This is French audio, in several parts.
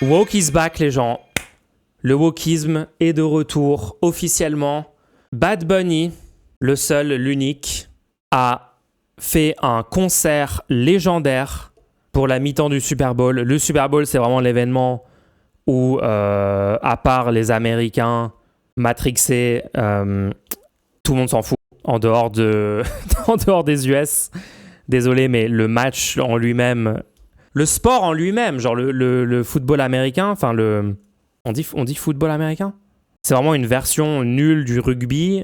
Woke is back, les gens. Le wokisme est de retour officiellement. Bad Bunny, le seul, l'unique, a fait un concert légendaire pour la mi-temps du Super Bowl. Le Super Bowl, c'est vraiment l'événement où, à part les Américains matrixés, tout le monde s'en fout en dehors des US. Désolé, mais le match en lui-même, le sport en lui-même, genre le football américain, enfin on dit football américain. C'est vraiment une version nulle du rugby.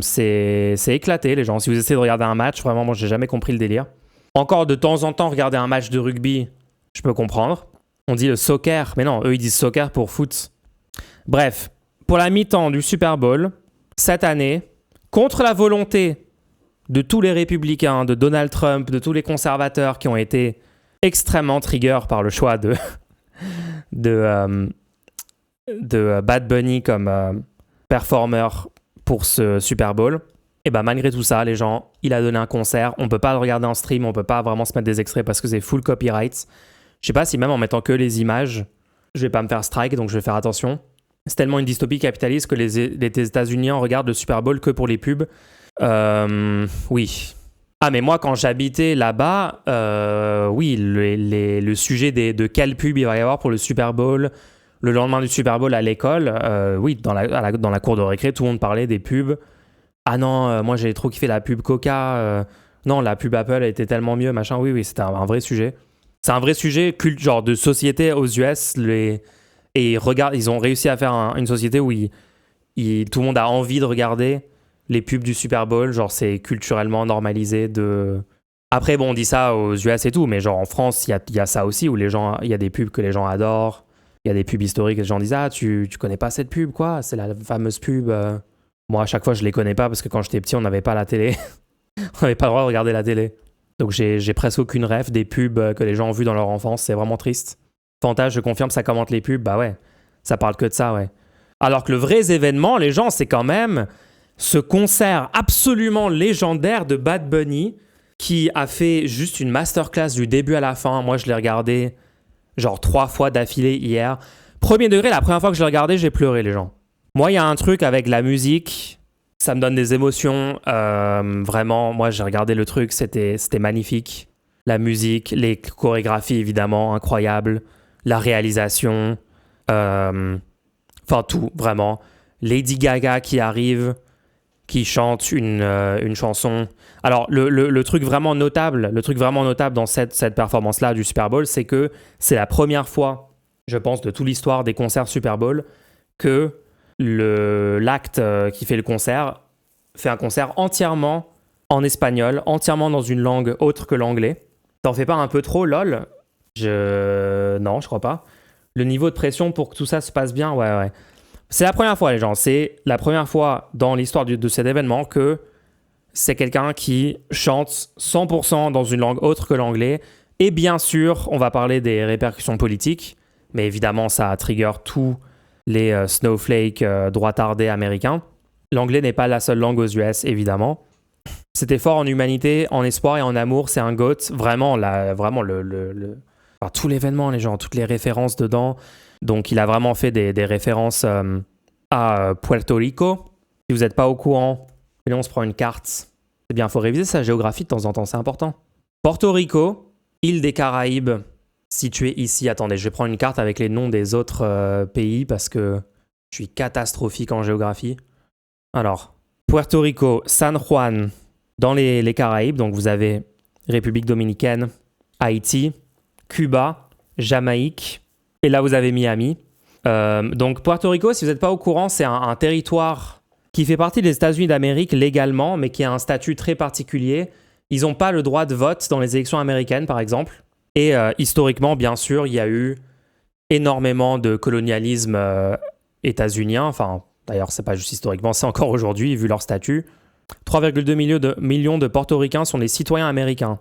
C'est éclaté, les gens. Si vous essayez de regarder un match, vraiment, moi, j'ai jamais compris le délire. Encore de temps en temps, regarder un match de rugby, je peux comprendre. On dit le soccer, mais non, eux, ils disent soccer pour foot. Bref, pour la mi-temps du Super Bowl, cette année, contre la volonté de tous les républicains, de Donald Trump, de tous les conservateurs qui ont été extrêmement trigger par le choix de Bad Bunny comme performeur pour ce Super Bowl, et ben malgré tout ça, les gens, il a donné un concert, on peut pas le regarder en stream, on peut pas vraiment se mettre des extraits parce que c'est full copyright. Je sais pas si même en mettant que les images, je vais pas me faire strike, donc je vais faire attention. C'est tellement une dystopie capitaliste que les États-Unis regardent le Super Bowl que pour les pubs. Oui. Ah, mais moi, quand j'habitais là-bas, oui, le sujet de quelle pub il va y avoir pour le Super Bowl, le lendemain du Super Bowl à l'école, oui, dans la cour de récré, tout le monde parlait des pubs. Ah non, moi j'ai trop kiffé la pub Coca. Non, la pub Apple était tellement mieux, machin. Oui, c'était un vrai sujet. C'est un vrai sujet, genre de société aux US. Et ils ont réussi à faire une société où tout le monde a envie de regarder les pubs du Super Bowl. Genre, c'est culturellement normalisé de... Après, bon, on dit ça aux US et tout, mais genre en France, il y a ça aussi, où il y a des pubs que les gens adorent. Il y a des pubs historiques et les gens disent « Ah, tu connais pas cette pub, quoi? C'est la fameuse pub... Moi, à chaque fois, je les connais pas parce que quand j'étais petit, on n'avait pas la télé. On n'avait pas le droit de regarder la télé. Donc, j'ai presque aucune ref des pubs que les gens ont vues dans leur enfance. C'est vraiment triste. Fanta, je confirme, ça commente les pubs. Bah ouais, ça parle que de ça, ouais. Alors que le vrai événement, les gens, c'est quand même ce concert absolument légendaire de Bad Bunny qui a fait juste une masterclass du début à la fin. Moi, je l'ai regardé genre 3 fois d'affilée hier. Premier degré, la première fois que je l'ai regardé, j'ai pleuré, les gens. Moi, il y a un truc avec la musique, ça me donne des émotions. Vraiment, moi, j'ai regardé le truc, c'était magnifique. La musique, les chorégraphies, évidemment, incroyables. La réalisation, enfin tout, vraiment. Lady Gaga qui arrive, qui chante une chanson. Alors, le truc vraiment notable dans cette performance-là du Super Bowl, c'est que c'est la première fois, je pense, de toute l'histoire des concerts Super Bowl, que l'acte qui fait le concert fait un concert entièrement en espagnol, entièrement dans une langue autre que l'anglais. T'en fais pas un peu trop, lol? Non, je crois pas. Le niveau de pression pour que tout ça se passe bien, ouais. C'est la première fois, les gens. C'est la première fois dans l'histoire de cet événement que c'est quelqu'un qui chante 100% dans une langue autre que l'anglais. Et bien sûr, on va parler des répercussions politiques. Mais évidemment, ça trigger tous les snowflakes droitardés américains. L'anglais n'est pas la seule langue aux US, évidemment. C'était fort en humanité, en espoir et en amour. C'est un GOAT. Vraiment, enfin, tout l'événement, les gens, toutes les références dedans. Donc, il a vraiment fait des références à Puerto Rico. Si vous n'êtes pas au courant, et là, on se prend une carte. C'est bien, il faut réviser sa géographie de temps en temps, c'est important. Porto Rico, île des Caraïbes, située ici. Attendez, je vais prendre une carte avec les noms des autres pays parce que je suis catastrophique en géographie. Alors, Puerto Rico, San Juan, dans les Caraïbes. Donc, vous avez République dominicaine, Haïti, Cuba, Jamaïque. Et là, vous avez Miami. Donc, Puerto Rico, si vous n'êtes pas au courant, c'est un territoire qui fait partie des États-Unis d'Amérique légalement, mais qui a un statut très particulier. Ils n'ont pas le droit de vote dans les élections américaines, par exemple. Et historiquement, bien sûr, il y a eu énormément de colonialisme états-unien. Enfin, d'ailleurs, c'est pas juste historiquement, c'est encore aujourd'hui, vu leur statut. 3,2 millions de portoricains sont des citoyens américains.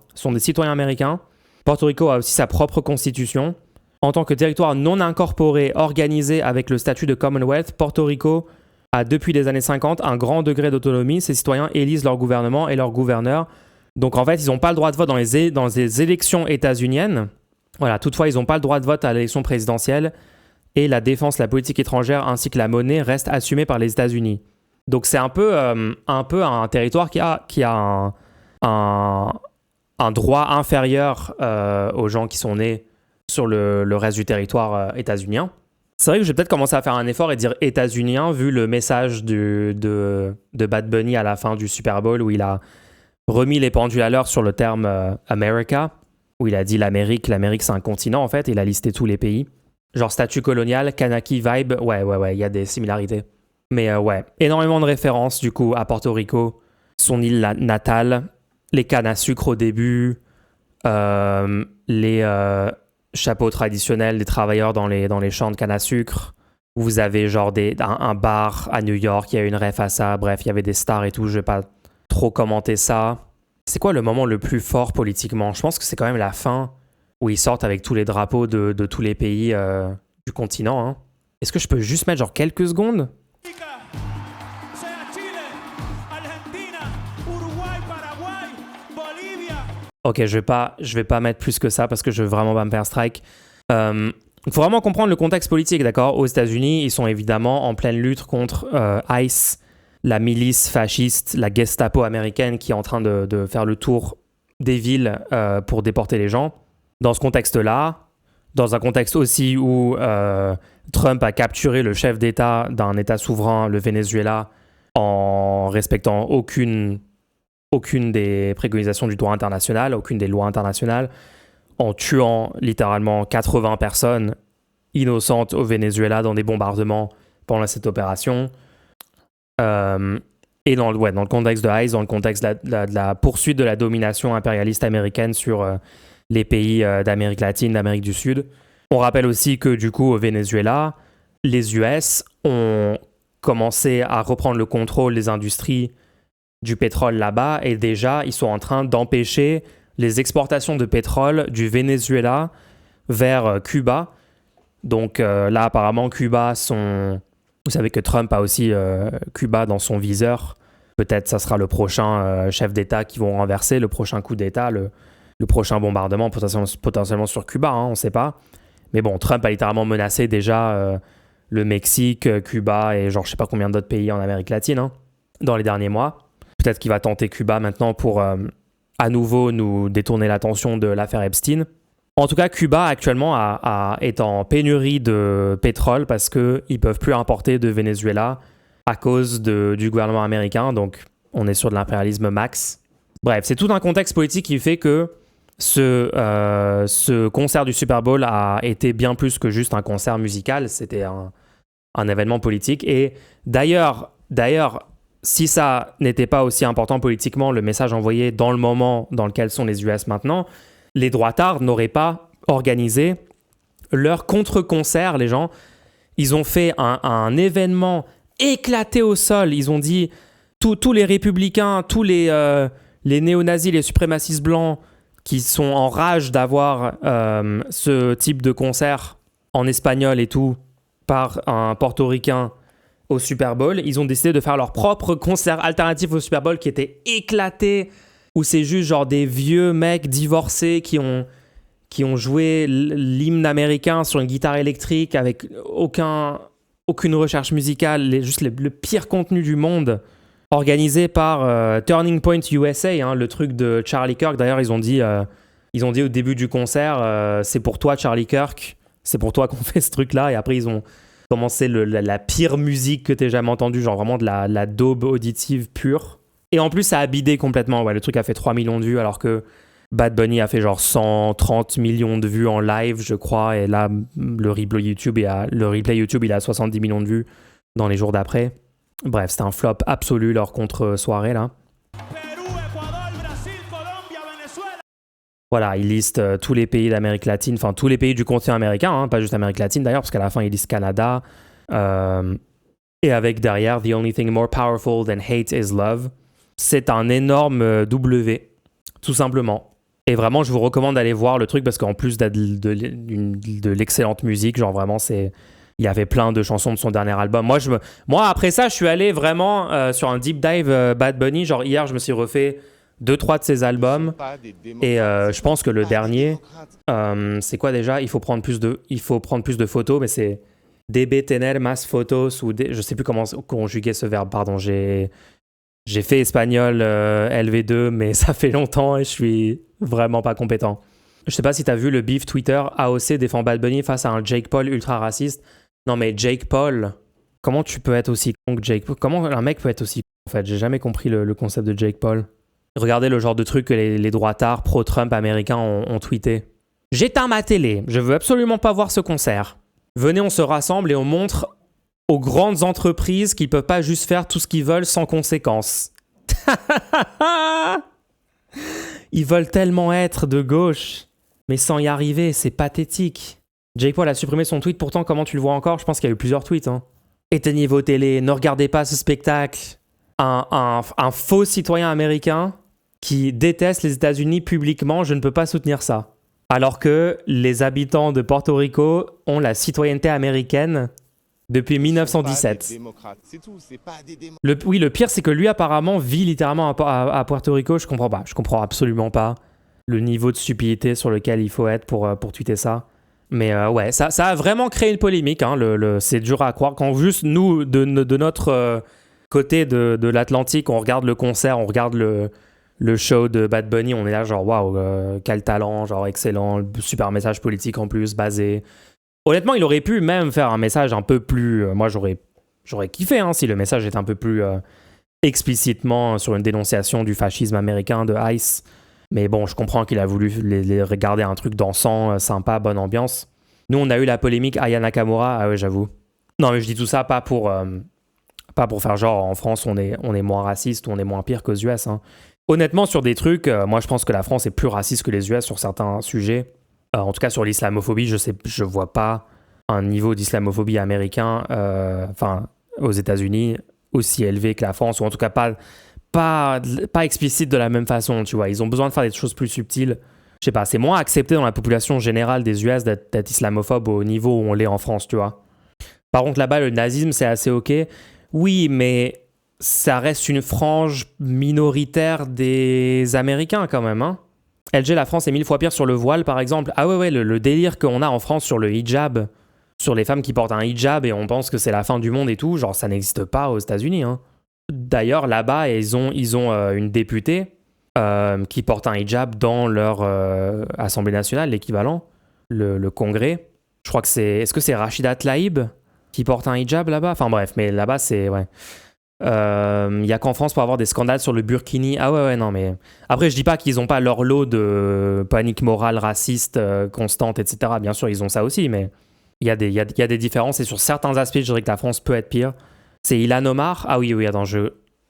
Porto Rico a aussi sa propre constitution. En tant que territoire non incorporé, organisé avec le statut de Commonwealth, Porto Rico a depuis les années 50 un grand degré d'autonomie. Ses citoyens élisent leur gouvernement et leur gouverneur. Donc en fait, ils n'ont pas le droit de vote dans les élections états-uniennes. Voilà, toutefois, ils n'ont pas le droit de vote à l'élection présidentielle et la défense, la politique étrangère ainsi que la monnaie restent assumées par les États-Unis. Donc c'est un peu un territoire qui a un droit inférieur aux gens qui sont nés sur le reste du territoire états-unien. C'est vrai que je vais peut-être commencer à faire un effort et dire états-unien vu le message de Bad Bunny à la fin du Super Bowl où il a remis les pendules à l'heure sur le terme America, où il a dit l'Amérique c'est un continent en fait, il a listé tous les pays. Genre statut colonial, Kanaki vibe, ouais, il y a des similarités. Mais ouais, énormément de références du coup à Porto Rico, son île natale, les cannes à sucre au début, les chapeaux traditionnels des travailleurs dans les champs de canne à sucre. Vous avez genre un bar à New York, il y a une ref à ça, bref, il y avait des stars et tout, je vais pas trop commenter ça. C'est quoi le moment le plus fort politiquement ? Je pense que c'est quand même la fin où ils sortent avec tous les drapeaux de tous les pays du continent. Hein. Est-ce que je peux juste mettre genre quelques secondes ? Ok, je vais pas mettre plus que ça parce que je veux vraiment pas me faire strike. Il faut vraiment comprendre le contexte politique, d'accord ? Aux États-Unis, ils sont évidemment en pleine lutte contre ICE, la milice fasciste, la Gestapo américaine qui est en train de faire le tour des villes pour déporter les gens. Dans ce contexte-là, dans un contexte aussi où Trump a capturé le chef d'État d'un État souverain, le Venezuela, en respectant aucune des préconisations du droit international, aucune des lois internationales, en tuant littéralement 80 personnes innocentes au Venezuela dans des bombardements pendant cette opération. Et dans le contexte de ICE, dans le contexte de la poursuite de la domination impérialiste américaine sur les pays d'Amérique latine, d'Amérique du Sud. On rappelle aussi que du coup au Venezuela, les US ont commencé à reprendre le contrôle des industries du pétrole là-bas et déjà ils sont en train d'empêcher les exportations de pétrole du Venezuela vers Cuba. Donc là apparemment Cuba vous savez que Trump a aussi Cuba dans son viseur. Peut-être ça sera le prochain chef d'État qui vont renverser, le prochain coup d'État, le prochain bombardement potentiellement sur Cuba, hein, on ne sait pas. Mais bon, Trump a littéralement menacé déjà le Mexique, Cuba et genre je sais pas combien d'autres pays en Amérique latine hein, dans les derniers mois. Peut-être qu'il va tenter Cuba maintenant pour à nouveau nous détourner l'attention de l'affaire Epstein. En tout cas, Cuba actuellement est en pénurie de pétrole parce qu'ils ne peuvent plus importer de Venezuela à cause du gouvernement américain. Donc, on est sur de l'impérialisme max. Bref, c'est tout un contexte politique qui fait que ce concert du Super Bowl a été bien plus que juste un concert musical. C'était un événement politique. Et d'ailleurs, si ça n'était pas aussi important politiquement, le message envoyé dans le moment dans lequel sont les US maintenant, les droitards n'auraient pas organisé leur contre-concert, les gens. Ils ont fait un événement éclaté au sol. Ils ont dit, tous les républicains, tous les néo-nazis, les suprémacistes blancs qui sont en rage d'avoir ce type de concert en espagnol et tout, par un portoricain au Super Bowl, ils ont décidé de faire leur propre concert alternatif au Super Bowl qui était éclaté, où c'est juste genre des vieux mecs divorcés qui ont joué l'hymne américain sur une guitare électrique avec aucune recherche musicale, juste le pire contenu du monde, organisé par Turning Point USA, hein, le truc de Charlie Kirk. D'ailleurs, ils ont dit au début du concert, c'est pour toi Charlie Kirk, c'est pour toi qu'on fait ce truc-là, et après ils ont commencé la pire musique que t'aies jamais entendue, genre vraiment de la daube auditive pure. Et en plus, ça a bidé complètement. Ouais, le truc a fait 3 millions de vues, alors que Bad Bunny a fait genre 130 millions de vues en live, je crois. Et là, le replay YouTube, il a 70 millions de vues dans les jours d'après. Bref, c'était un flop absolu leur contre-soirée, là. Voilà, il liste tous les pays d'Amérique latine, enfin tous les pays du continent américain, hein, pas juste Amérique latine d'ailleurs, parce qu'à la fin, il liste Canada. Et avec derrière, The only thing more powerful than hate is love. C'est un énorme W, tout simplement. Et vraiment, je vous recommande d'aller voir le truc, parce qu'en plus de l'excellente musique, genre vraiment, il y avait plein de chansons de son dernier album. Moi après ça, je suis allé vraiment sur un deep dive Bad Bunny. Genre hier, je me suis refait 2-3 de ses albums. Et je pense que le dernier, c'est quoi déjà? Il faut prendre plus de photos, mais c'est debe tener más fotos, ou je sais plus comment conjuguer ce verbe, pardon. J'ai fait espagnol LV2, mais ça fait longtemps et je suis vraiment pas compétent. Je sais pas si t'as vu le beef Twitter, AOC défend Bad Bunny face à un Jake Paul ultra raciste. Non mais Jake Paul, comment tu peux être aussi con que Jake Paul? Comment un mec peut être aussi con en fait? J'ai jamais compris le concept de Jake Paul. Regardez le genre de truc que les droitards pro-Trump américains ont tweeté. J'éteins ma télé, je veux absolument pas voir ce concert. Venez, on se rassemble et on montre aux grandes entreprises qu'ils peuvent pas juste faire tout ce qu'ils veulent sans conséquences. Ils veulent tellement être de gauche. Mais sans y arriver, c'est pathétique. Jake Paul a supprimé son tweet, pourtant, comment tu le vois encore? Je pense qu'il y a eu plusieurs tweets. Hein. Éteignez vos télés, ne regardez pas ce spectacle. Un faux citoyen américain qui déteste les États-Unis publiquement, je ne peux pas soutenir ça. Alors que les habitants de Porto Rico ont la citoyenneté américaine depuis 1917. Le pire, c'est que lui, apparemment, vit littéralement à Porto Rico. Je comprends pas. Je comprends absolument pas le niveau de stupidité sur lequel il faut être pour tweeter ça. Mais ouais, ça a vraiment créé une polémique. Hein, c'est dur à croire. Quand juste nous, de notre côté de l'Atlantique, on regarde le concert, on regarde le show de Bad Bunny, on est là genre waouh, quel talent, genre excellent, super message politique en plus, basé. Honnêtement, il aurait pu même faire un message un peu plus... moi, j'aurais kiffé hein, si le message était un peu plus explicitement sur une dénonciation du fascisme américain de ICE. Mais bon, je comprends qu'il a voulu les regarder un truc dansant, sympa, bonne ambiance. Nous, on a eu la polémique Aya Nakamura. Ah ouais, j'avoue. Non, mais je dis tout ça pas pour faire genre en France, on est moins raciste ou on est moins pire qu'aux US. Hein. Honnêtement, sur des trucs, moi, je pense que la France est plus raciste que les US sur certains sujets. En tout cas, sur l'islamophobie, je vois pas un niveau d'islamophobie américain, aux États-Unis, aussi élevé que la France, ou en tout cas pas explicite de la même façon, tu vois. Ils ont besoin de faire des choses plus subtiles. Je sais pas, c'est moins accepté dans la population générale des US d'être islamophobe au niveau où on l'est en France, tu vois. Par contre, là-bas, le nazisme, c'est assez OK. Oui, mais ça reste une frange minoritaire des Américains quand même, hein. LG, la France est 1000 fois pire sur le voile, par exemple. Ah ouais, le délire qu'on a en France sur le hijab, sur les femmes qui portent un hijab et on pense que c'est la fin du monde et tout, genre ça n'existe pas aux États-Unis. Hein. D'ailleurs, là-bas, ils ont une députée qui porte un hijab dans leur Assemblée nationale, l'équivalent, le Congrès. Je crois que c'est... Est-ce que c'est Rachida Tlaib qui porte un hijab là-bas? Enfin bref, mais là-bas, c'est... Ouais. Il y a qu'en France pour avoir des scandales sur le burkini. Ah ouais, non, mais... Après, je dis pas qu'ils n'ont pas leur lot de panique morale raciste constante, etc. Bien sûr, ils ont ça aussi, mais il y a des différences. Et sur certains aspects, je dirais que la France peut être pire. C'est Ilhan Omar. Ah oui, attends,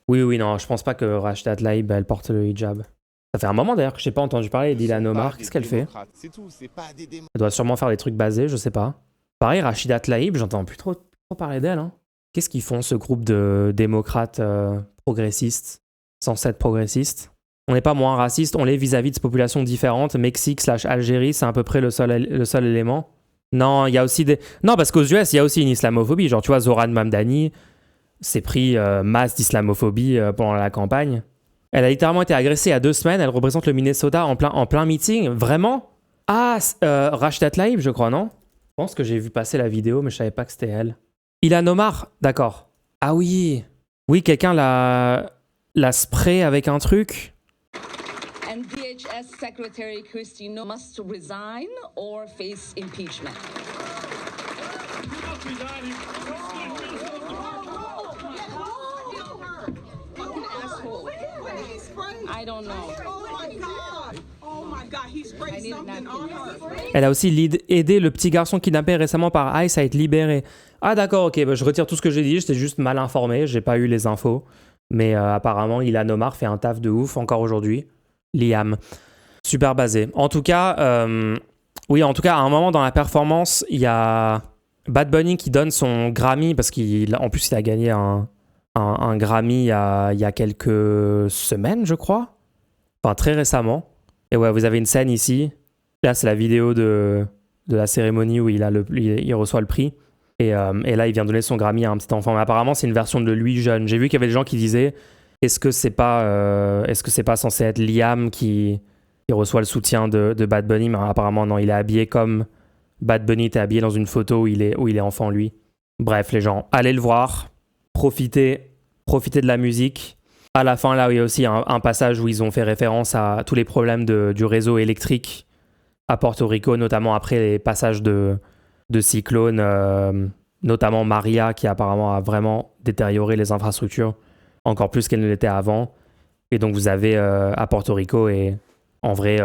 Oui, non, je pense pas que Rachida Tlaib, elle porte le hijab. Ça fait un moment d'ailleurs que j'ai pas entendu parler d'Ilhan Omar. Qu'est-ce qu'elle fait? Elle doit sûrement faire des trucs basés, je sais pas. Pareil, Rachida Tlaib, j'entends plus trop parler d'elle, hein. Qu'est-ce qu'ils font, ce groupe de démocrates progressistes, censés être progressistes? On n'est pas moins raciste, on l'est vis-à-vis de populations différentes. Mexique/Algérie, c'est à peu près le seul élément. Non, il y a aussi des... Non, parce qu'aux US, il y a aussi une islamophobie. Genre, tu vois, Zoran Mamdani s'est pris masse d'islamophobie pendant la campagne. Elle a littéralement été agressée il y a 2 semaines. Elle représente le Minnesota en plein meeting. Vraiment? Ah, Rachida Tlaib, je crois, non? Je pense que j'ai vu passer la vidéo, mais je savais pas que c'était elle. Ilhan Omar, d'accord. Ah oui. Oui, quelqu'un l'a spray avec un truc. And DHS Secretary Christine must resign or face impeachment. I don't know. Elle a aussi aidé le petit garçon kidnappé récemment par ICE à être libéré. Ah d'accord, ok, je retire tout ce que j'ai dit, j'étais juste mal informé, j'ai pas eu les infos. Mais apparemment, Ilhan Omar fait un taf de ouf encore aujourd'hui. Liam. Super basé. En tout cas, à un moment dans la performance, il y a Bad Bunny qui donne son Grammy, parce qu'en plus il a gagné un Grammy il y a quelques semaines, je crois. Enfin, très récemment. Et ouais, vous avez une scène ici. Là, c'est la vidéo de la cérémonie où il reçoit le prix. Et là, il vient donner son Grammy à un petit enfant. Mais apparemment, c'est une version de lui jeune. J'ai vu qu'il y avait des gens qui disaient Est-ce que c'est pas censé être Liam qui reçoit le soutien de Bad Bunny? Mais apparemment, non, il est habillé comme Bad Bunny était habillé dans une photo où il est enfant, lui. Bref, les gens, allez le voir, profitez de la musique. À la fin, là, il y a aussi un passage où ils ont fait référence à tous les problèmes du réseau électrique à Porto Rico, notamment après les passages de cyclones, notamment Maria, qui apparemment a vraiment détérioré les infrastructures, encore plus qu'elle ne l'était avant. Et donc, vous avez à Porto Rico et en vrai,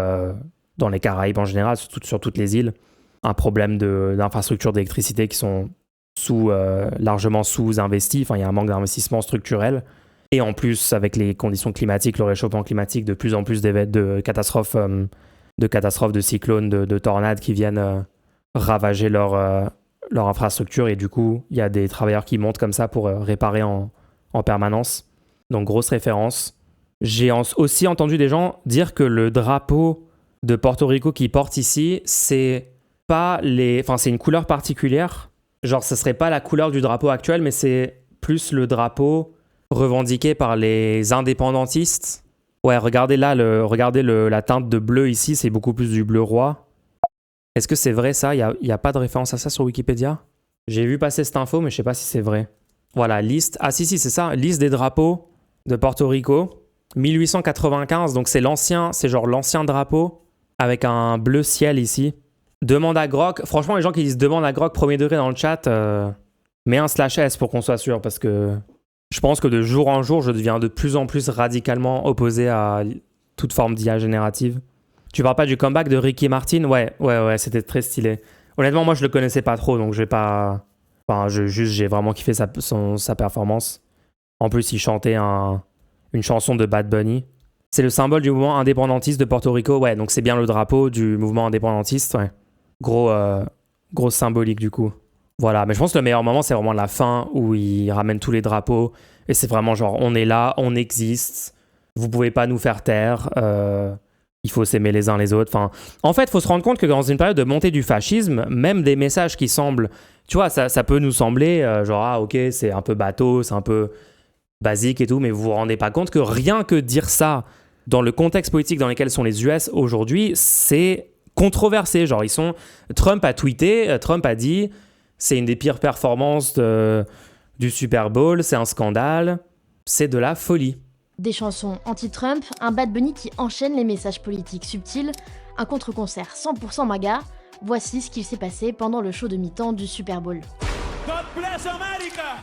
dans les Caraïbes en général, sur toutes les îles, un problème d'infrastructures d'électricité qui sont largement sous-investies. Enfin, il y a un manque d'investissement structurel. Et en plus, avec les conditions climatiques, le réchauffement climatique, de plus en plus de catastrophes de cyclones, de tornades qui viennent ravager leur infrastructure. Et du coup, il y a des travailleurs qui montent comme ça pour réparer en permanence. Donc, grosse référence. J'ai aussi entendu des gens dire que le drapeau de Porto Rico qu'ils portent ici, c'est une couleur particulière. Genre, ce serait pas la couleur du drapeau actuel, mais c'est plus le drapeau revendiqué par les indépendantistes. Ouais, regardez là, la teinte de bleu ici, c'est beaucoup plus du bleu roi. Est-ce que c'est vrai ça? Il y a pas de référence à ça sur Wikipédia? J'ai vu passer cette info, mais je sais pas si c'est vrai. Voilà, liste. Ah si, c'est ça. Liste des drapeaux de Porto Rico. 1895, donc c'est genre l'ancien drapeau avec un bleu ciel ici. Demande à Grok. Franchement, les gens qui disent demande à Grok premier degré dans le chat, mets un /S pour qu'on soit sûr, parce que je pense que de jour en jour, je deviens de plus en plus radicalement opposé à toute forme d'IA générative. Tu parles pas du comeback de Ricky Martin? Ouais, c'était très stylé. Honnêtement, moi, je le connaissais pas trop, donc je vais pas... Enfin, j'ai vraiment kiffé sa performance. En plus, il chantait une chanson de Bad Bunny. C'est le symbole du mouvement indépendantiste de Porto Rico. Ouais, donc c'est bien le drapeau du mouvement indépendantiste. Ouais. Gros symbolique du coup. Voilà, mais je pense que le meilleur moment, c'est vraiment la fin où il ramène tous les drapeaux. Et c'est vraiment genre, on est là, on existe. Vous pouvez pas nous faire taire. Il faut s'aimer les uns les autres. Enfin, en fait, il faut se rendre compte que dans une période de montée du fascisme, même des messages qui semblent... Tu vois, ça peut nous sembler genre, ah ok, c'est un peu bateau, c'est un peu basique et tout, mais vous vous rendez pas compte que rien que dire ça dans le contexte politique dans lequel sont les US aujourd'hui, c'est controversé. Genre, Trump a tweeté, Trump a dit, c'est une des pires performances du Super Bowl, c'est un scandale, c'est de la folie. Des chansons anti-Trump, un Bad Bunny qui enchaîne les messages politiques subtils, un contre-concert 100% MAGA. Voici ce qu'il s'est passé pendant le show de mi-temps du Super Bowl.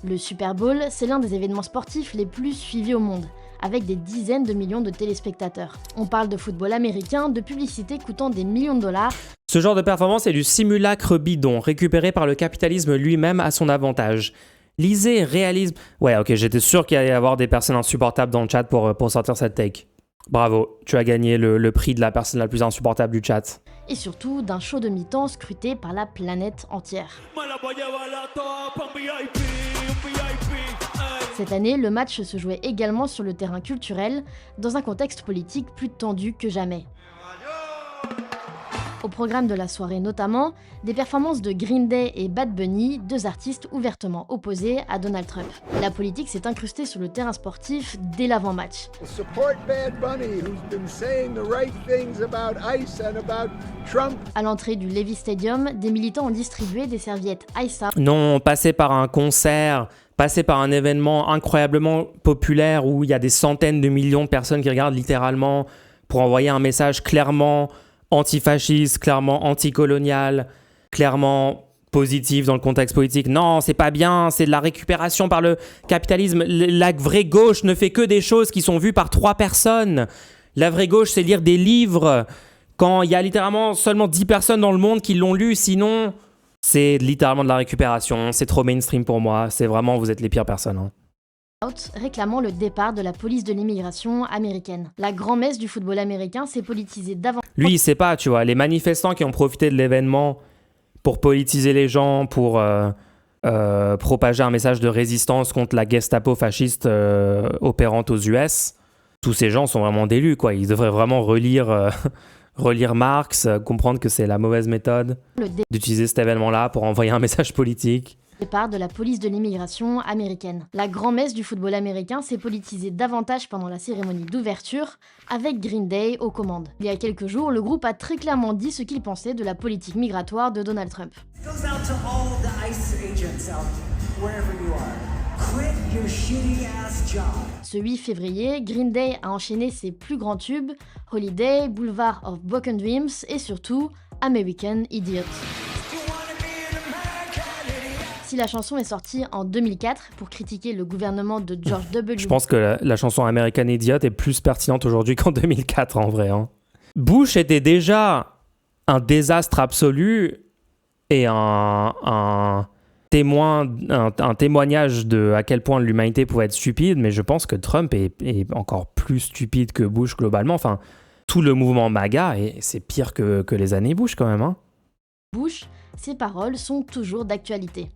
Le Super Bowl, c'est l'un des événements sportifs les plus suivis au monde, avec des dizaines de millions de téléspectateurs. On parle de football américain, de publicité coûtant des millions de dollars. Ce genre de performance est du simulacre bidon, récupéré par le capitalisme lui-même à son avantage. Lisez, réalisme... Ouais, ok, j'étais sûr qu'il allait y avoir des personnes insupportables dans le chat pour sortir cette take. Bravo, tu as gagné le prix de la personne la plus insupportable du chat. Et surtout d'un show de mi-temps scruté par la planète entière. Cette année, le match se jouait également sur le terrain culturel, dans un contexte politique plus tendu que jamais. Au programme de la soirée notamment, des performances de Green Day et Bad Bunny, deux artistes ouvertement opposés à Donald Trump. La politique s'est incrustée sur le terrain sportif dès l'avant-match. À l'entrée du Levi Stadium, des militants ont distribué des serviettes Aïssa. Non, passer par un concert, passer par un événement incroyablement populaire où il y a des centaines de millions de personnes qui regardent littéralement pour envoyer un message clairement antifasciste, clairement anticolonial, clairement positif dans le contexte politique. Non, c'est pas bien, c'est de la récupération par le capitalisme. La vraie gauche ne fait que des choses qui sont vues par 3 personnes. La vraie gauche, c'est lire des livres quand il y a littéralement seulement 10 personnes dans le monde qui l'ont lu. Sinon, c'est littéralement de la récupération. C'est trop mainstream pour moi. C'est vraiment, vous êtes les pires personnes. Hein. Réclamant le départ de la police de l'immigration américaine. La grand-messe du football américain s'est politisée davantage. Lui, il sait pas, tu vois, les manifestants qui ont profité de l'événement pour politiser les gens, pour propager un message de résistance contre la Gestapo fasciste opérante aux US, tous ces gens sont vraiment délus, quoi. Ils devraient vraiment relire Marx, comprendre que c'est la mauvaise méthode d'utiliser cet événement-là pour envoyer un message politique. départ de la police de l'immigration américaine. La grand-messe du football américain s'est politisée davantage pendant la cérémonie d'ouverture, avec Green Day aux commandes. Il y a quelques jours, le groupe a très clairement dit ce qu'il pensait de la politique migratoire de Donald Trump. Ce 8 février, Green Day a enchaîné ses plus grands tubes, Holiday, Boulevard of Broken Dreams et surtout American Idiot. Si la chanson est sortie en 2004 pour critiquer le gouvernement de George W. Je pense que la chanson American Idiot est plus pertinente aujourd'hui qu'en 2004 en vrai. Bush était déjà un désastre absolu et un témoignage de à quel point l'humanité pouvait être stupide, mais je pense que Trump est encore plus stupide que Bush globalement. Enfin, tout le mouvement MAGA, et c'est pire que les années Bush quand même. Bush, ses paroles sont toujours d'actualité.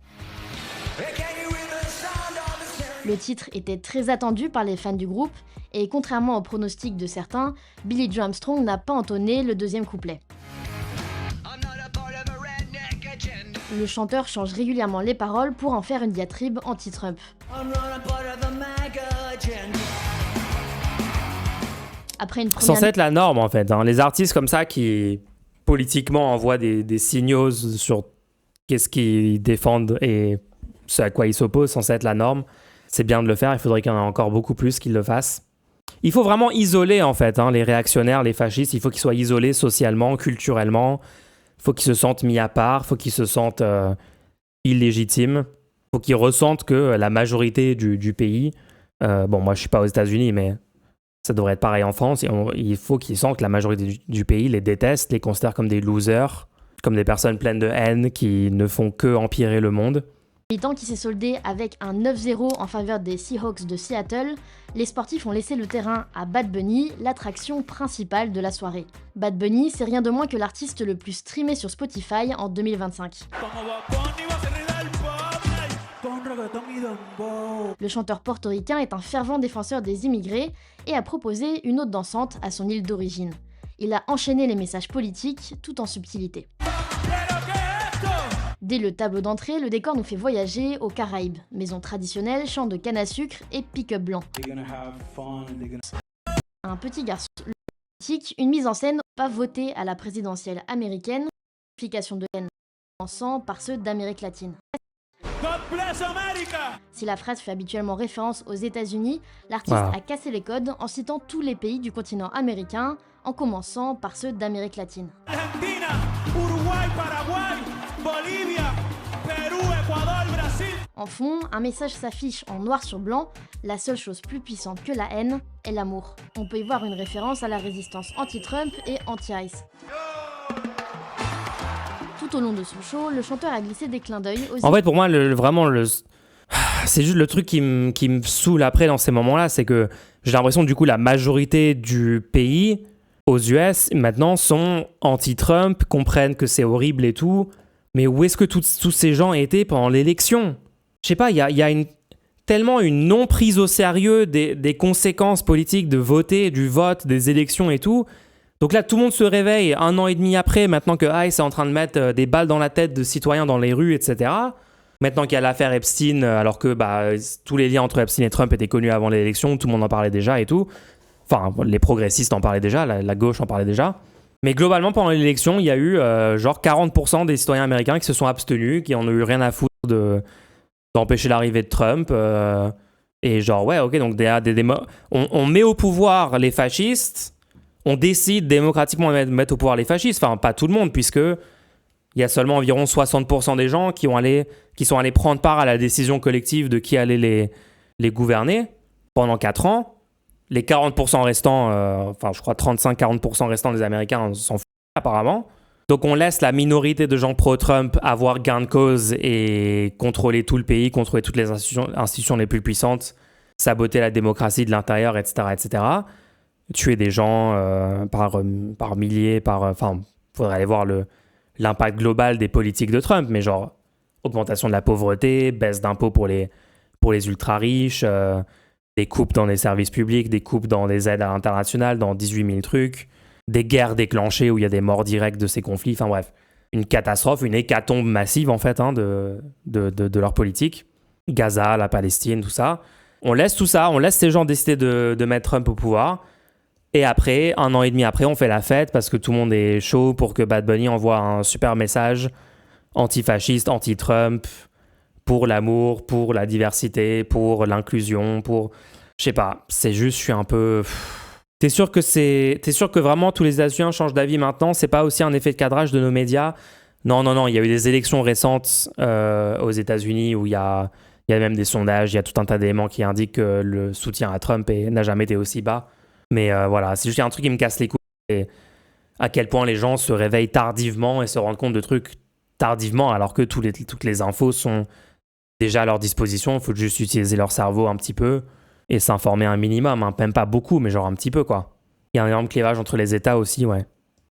Le titre était très attendu par les fans du groupe, et contrairement aux pronostics de certains, Billy Joe Armstrong n'a pas entonné le deuxième couplet. Le chanteur change régulièrement les paroles pour en faire une diatribe anti-Trump. Après une première... Censé être la norme en fait. Les artistes comme ça qui politiquement envoient des signaux sur qu'est-ce qu'ils défendent et ce à quoi ils s'opposent, censé être la norme. C'est bien de le faire, il faudrait qu'il y en ait encore beaucoup plus qui le fassent. Il faut vraiment isoler en fait les réactionnaires, les fascistes, il faut qu'ils soient isolés socialement, culturellement. Il faut qu'ils se sentent mis à part, il faut qu'ils se sentent illégitimes, il faut qu'ils ressentent que la majorité du pays, bon moi je suis pas aux États-Unis mais ça devrait être pareil en France, il faut qu'ils sentent que la majorité du pays les déteste, les considère comme des losers, comme des personnes pleines de haine qui ne font que empirer le monde. Mi-temps qui s'est soldé avec un 9-0 en faveur des Seahawks de Seattle, les sportifs ont laissé le terrain à Bad Bunny, l'attraction principale de la soirée. Bad Bunny, c'est rien de moins que l'artiste le plus streamé sur Spotify en 2025. Le chanteur portoricain est un fervent défenseur des immigrés et a proposé une ode dansante à son île d'origine. Il a enchaîné les messages politiques tout en subtilité. Dès le tableau d'entrée, le décor nous fait voyager aux Caraïbes, maison traditionnelle, champ de canne à sucre et pick-up blanc. Un petit garçon politique, une mise en scène pas votée à la présidentielle américaine, application de haine commençant par ceux d'Amérique latine. Si la phrase fait habituellement référence aux États-Unis, l'artiste a cassé les codes en citant tous les pays du continent américain, en commençant par ceux d'Amérique latine. Argentina, Uruguay, Paraguay, Bolivia, Pérou, Équador, Brésil. En fond, un message s'affiche en noir sur blanc, la seule chose plus puissante que la haine est l'amour. On peut y voir une référence à la résistance anti-Trump et anti-ICE. Tout au long de son show, le chanteur a glissé des clins d'œil aux... En fait, pour moi, c'est juste le truc qui me saoule après dans ces moments-là, c'est que j'ai l'impression que du coup, la majorité du pays aux US maintenant sont anti-Trump, comprennent que c'est horrible et tout, mais où est-ce que tous ces gens étaient pendant l'élection ? Je sais pas, il y a tellement une non-prise au sérieux des conséquences politiques de voter, du vote, des élections et tout. Donc là, tout le monde se réveille 1 an et demi après, maintenant que ICE est en train de mettre des balles dans la tête de citoyens dans les rues, etc. Maintenant qu'il y a l'affaire Epstein, alors que tous les liens entre Epstein et Trump étaient connus avant l'élection, tout le monde en parlait déjà et tout. Enfin, les progressistes en parlaient déjà, la gauche en parlait déjà. Mais globalement, pendant l'élection, il y a eu genre 40% des citoyens américains qui se sont abstenus, qui en ont eu rien à foutre d'empêcher l'arrivée de Trump. Et genre, ouais, ok, donc on met au pouvoir les fascistes, on décide démocratiquement de mettre au pouvoir les fascistes. Enfin, pas tout le monde, puisque il y a seulement environ 60% des gens qui sont allés prendre part à la décision collective de qui allait les gouverner pendant 4 ans. Les 40% restants, je crois 35-40% restants des Américains s'en foutent apparemment. Donc on laisse la minorité de gens pro-Trump avoir gain de cause et contrôler tout le pays, contrôler toutes les institutions les plus puissantes, saboter la démocratie de l'intérieur, etc., etc. Tuer des gens par milliers, faudrait aller voir l'impact global des politiques de Trump, mais genre augmentation de la pauvreté, baisse d'impôts pour les ultra-riches, des coupes dans les services publics, des coupes dans des aides à l'international, dans 18 000 trucs, des guerres déclenchées où il y a des morts directes de ces conflits, enfin bref. une catastrophe, une hécatombe massive en fait de leur politique. Gaza, la Palestine, tout ça. On laisse tout ça, on laisse ces gens décider de mettre Trump au pouvoir. Et après, 1 an et demi après, on fait la fête parce que tout le monde est chaud pour que Bad Bunny envoie un super message antifasciste, anti-Trump, pour l'amour, pour la diversité, pour l'inclusion, pour... Je sais pas, c'est juste, je suis un peu... T'es sûr que vraiment tous les États-Unis changent d'avis maintenant? C'est pas aussi un effet de cadrage de nos médias? Non, il y a eu des élections récentes aux États-Unis où il y a même des sondages, il y a tout un tas d'éléments qui indiquent que le soutien à Trump n'a jamais été aussi bas. Mais voilà, c'est juste un truc qui me casse les couilles. Et à quel point les gens se réveillent tardivement et se rendent compte de trucs tardivement, alors que toutes les infos sont déjà à leur disposition. Il faut juste utiliser leur cerveau un petit peu et s'informer un minimum. Hein. Même pas beaucoup, mais genre un petit peu, quoi. Il y a un énorme clivage entre les États aussi, ouais.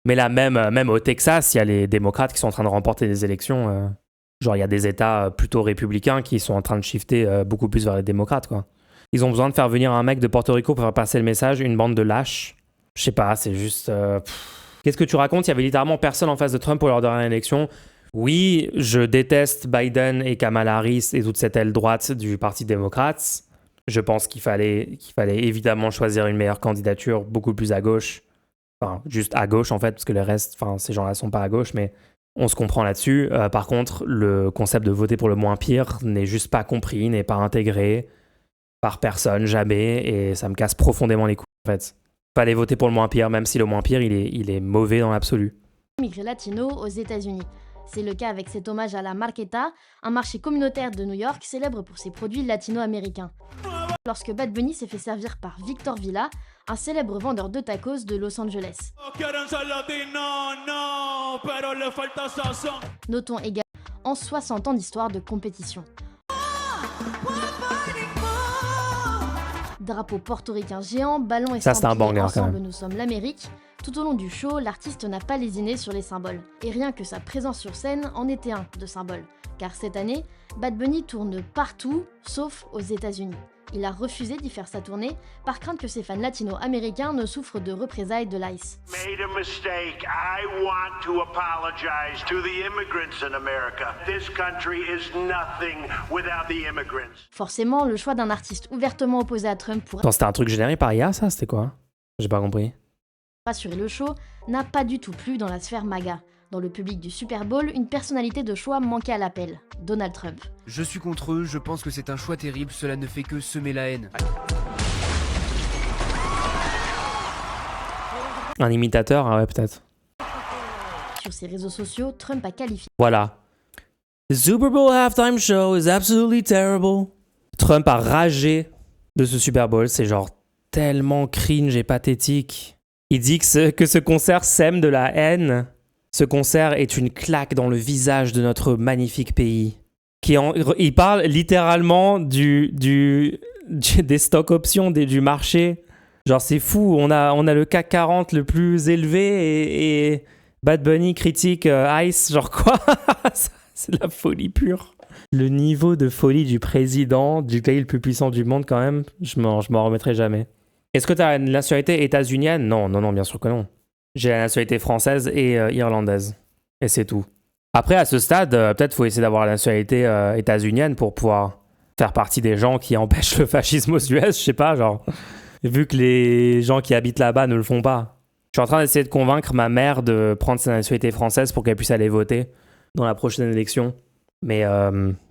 Mais là, même au Texas, il y a les démocrates qui sont en train de remporter des élections. Genre, il y a des États plutôt républicains qui sont en train de shifter beaucoup plus vers les démocrates, quoi. Ils ont besoin de faire venir un mec de Porto Rico pour faire passer le message, une bande de lâches. Je sais pas, c'est juste... Qu'est-ce que tu racontes? Il y avait littéralement personne en face de Trump pour leur dernière élection. Oui, je déteste Biden et Kamala Harris et toute cette aile droite du Parti démocrate. Je pense qu'il fallait évidemment choisir une meilleure candidature, beaucoup plus à gauche. Enfin, juste à gauche en fait, parce que le reste, enfin, ces gens-là sont pas à gauche, mais on se comprend là-dessus. Par contre, le concept de voter pour le moins pire n'est juste pas compris, n'est pas intégré par personne, jamais, et ça me casse profondément les couilles en fait. Fallait voter pour le moins pire, même si le moins pire, il est mauvais dans l'absolu. Immigrés latinos aux États-Unis. C'est le cas avec cet hommage à la Marqueta, un marché communautaire de New York célèbre pour ses produits latino-américains. Lorsque Bad Bunny s'est fait servir par Victor Villa, un célèbre vendeur de tacos de Los Angeles. Notons également en 60 ans d'histoire de compétition. Drapeau portoricain géant, ballon et ça, c'est un banger, ensemble nous sommes l'Amérique. Tout au long du show, l'artiste n'a pas lésiné sur les symboles. Et rien que sa présence sur scène en était un de symbole. Car cette année, Bad Bunny tourne partout, sauf aux États-Unis. Il a refusé d'y faire sa tournée, par crainte que ses fans latino-américains ne souffrent de représailles de l'ICE. Made a mistake. I want to apologize to the immigrants in America. This country is nothing without the immigrants. Forcément, le choix d'un artiste ouvertement opposé à Trump pour Attends, c'était un truc généré par IA, ça? C'était quoi? J'ai pas compris. rassurer le show n'a pas du tout plu dans la sphère MAGA. Dans le public du Super Bowl, une personnalité de choix manquait à l'appel, Donald Trump. Je suis contre eux, je pense que c'est un choix terrible, cela ne fait que semer la haine. Un imitateur, ah ouais, peut-être. Sur ses réseaux sociaux, Trump a qualifié Voilà. The Super Bowl halftime show is absolutely terrible. Trump a ragé de ce Super Bowl, c'est genre tellement cringe et pathétique. Il dit que ce concert sème de la haine. Ce concert est une claque dans le visage de notre magnifique pays. Il parle littéralement des stocks options du marché. Genre c'est fou, on a le CAC 40 le plus élevé et Bad Bunny critique Ice, genre quoi? C'est de la folie pure. Le niveau de folie du président du pays le plus puissant du monde quand même, je m'en remettrai jamais. Est-ce que tu as la nationalité états-unienne? Non, bien sûr que non. J'ai la nationalité française et irlandaise. Et c'est tout. Après, à ce stade, peut-être faut essayer d'avoir la nationalité états-unienne pour pouvoir faire partie des gens qui empêchent le fascisme aux US, je sais pas, genre... Vu que les gens qui habitent là-bas ne le font pas. Je suis en train d'essayer de convaincre ma mère de prendre sa nationalité française pour qu'elle puisse aller voter dans la prochaine élection. Mais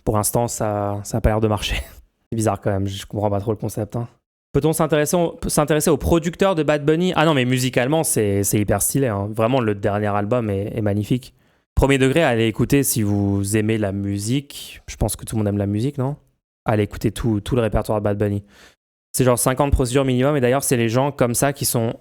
pour l'instant, ça n'a pas l'air de marcher. C'est bizarre quand même, je comprends pas trop le concept. Hein. Peut-on s'intéresser aux producteurs de Bad Bunny? Ah non, mais musicalement, c'est hyper stylé. Hein. Vraiment, le dernier album est magnifique. Premier degré, allez écouter si vous aimez la musique. Je pense que tout le monde aime la musique, non? Allez écouter tout le répertoire de Bad Bunny. C'est genre 50 procédures minimum. Et d'ailleurs, c'est les gens comme ça qui sont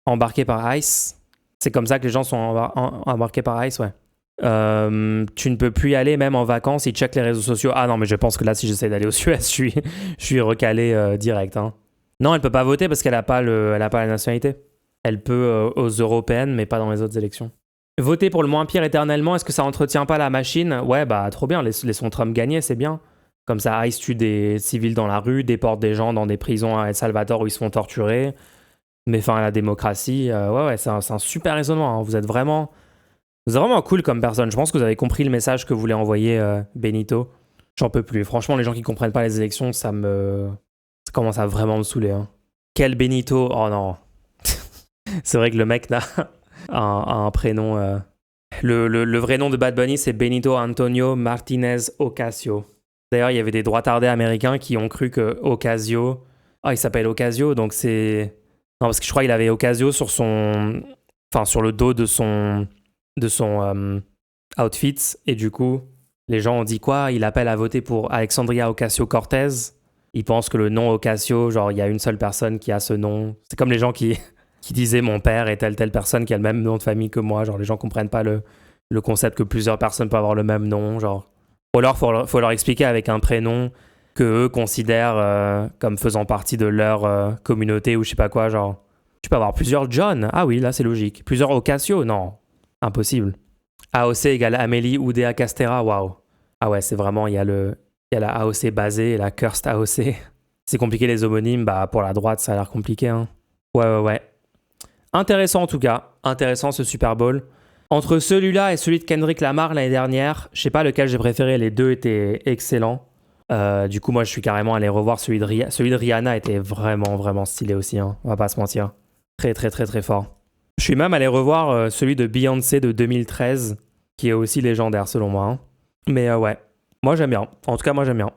embarqués par ICE. C'est comme ça que les gens sont embarqués par ICE, ouais. Tu ne peux plus y aller même en vacances. Ils checkent les réseaux sociaux. Ah non, mais je pense que là, si j'essaie d'aller aux US, je suis recalé direct. Hein. Non, elle peut pas voter parce qu'elle n'a pas la nationalité. Elle peut aux européennes, mais pas dans les autres élections. Voter pour le moins pire éternellement, est-ce que ça entretient pas la machine? Ouais, bah trop bien. Laissons Trump gagner, c'est bien. Comme ça, ICE tue des civils dans la rue, déporte des gens dans des prisons à El Salvador où ils se font torturer. Mais fin à la démocratie, ouais, c'est un super raisonnement. Hein. Vous êtes vraiment Vous êtes vraiment cool comme personne. Je pense que vous avez compris le message que voulait envoyer Benito. J'en peux plus. Franchement, les gens qui comprennent pas les élections, ça commence à vraiment me saouler. Hein. Quel Benito? Oh non. C'est vrai que le mec a un prénom... Le vrai nom de Bad Bunny, c'est Benito Antonio Martinez Ocasio. D'ailleurs, il y avait des droitardés américains qui ont cru que Ocasio... Ah, il s'appelle Ocasio, donc c'est... Non, parce que je crois qu'il avait Ocasio sur son... Enfin, sur le dos de son outfit. Et du coup, les gens ont dit quoi? Il appelle à voter pour Alexandria Ocasio-Cortez. Ils pensent que le nom Ocasio, genre, il y a une seule personne qui a ce nom. C'est comme les gens qui disaient mon père est telle personne qui a le même nom de famille que moi. Genre, les gens comprennent pas le concept que plusieurs personnes peuvent avoir le même nom. Genre. Ou alors, faut leur expliquer avec un prénom que eux considèrent comme faisant partie de leur communauté ou je sais pas quoi. Genre, tu peux avoir plusieurs John. Ah oui, là, c'est logique. Plusieurs Ocasio? Non. Impossible. AOC égale Amélie Oudéa Castéra, waouh. Ah ouais, c'est vraiment, il y a la AOC basée et la cursed AOC. C'est compliqué les homonymes, bah pour la droite, ça a l'air compliqué. Hein. Ouais. Intéressant en tout cas, intéressant ce Super Bowl. Entre celui-là et celui de Kendrick Lamar l'année dernière, je sais pas lequel j'ai préféré, les deux étaient excellents. Du coup, moi je suis carrément allé revoir celui de Rihanna, était vraiment stylé aussi, hein. On va pas se mentir. Très fort. Je suis même allé revoir celui de Beyoncé de 2013, qui est aussi légendaire selon moi. Hein. Mais ouais, moi j'aime bien. En tout cas, moi j'aime bien.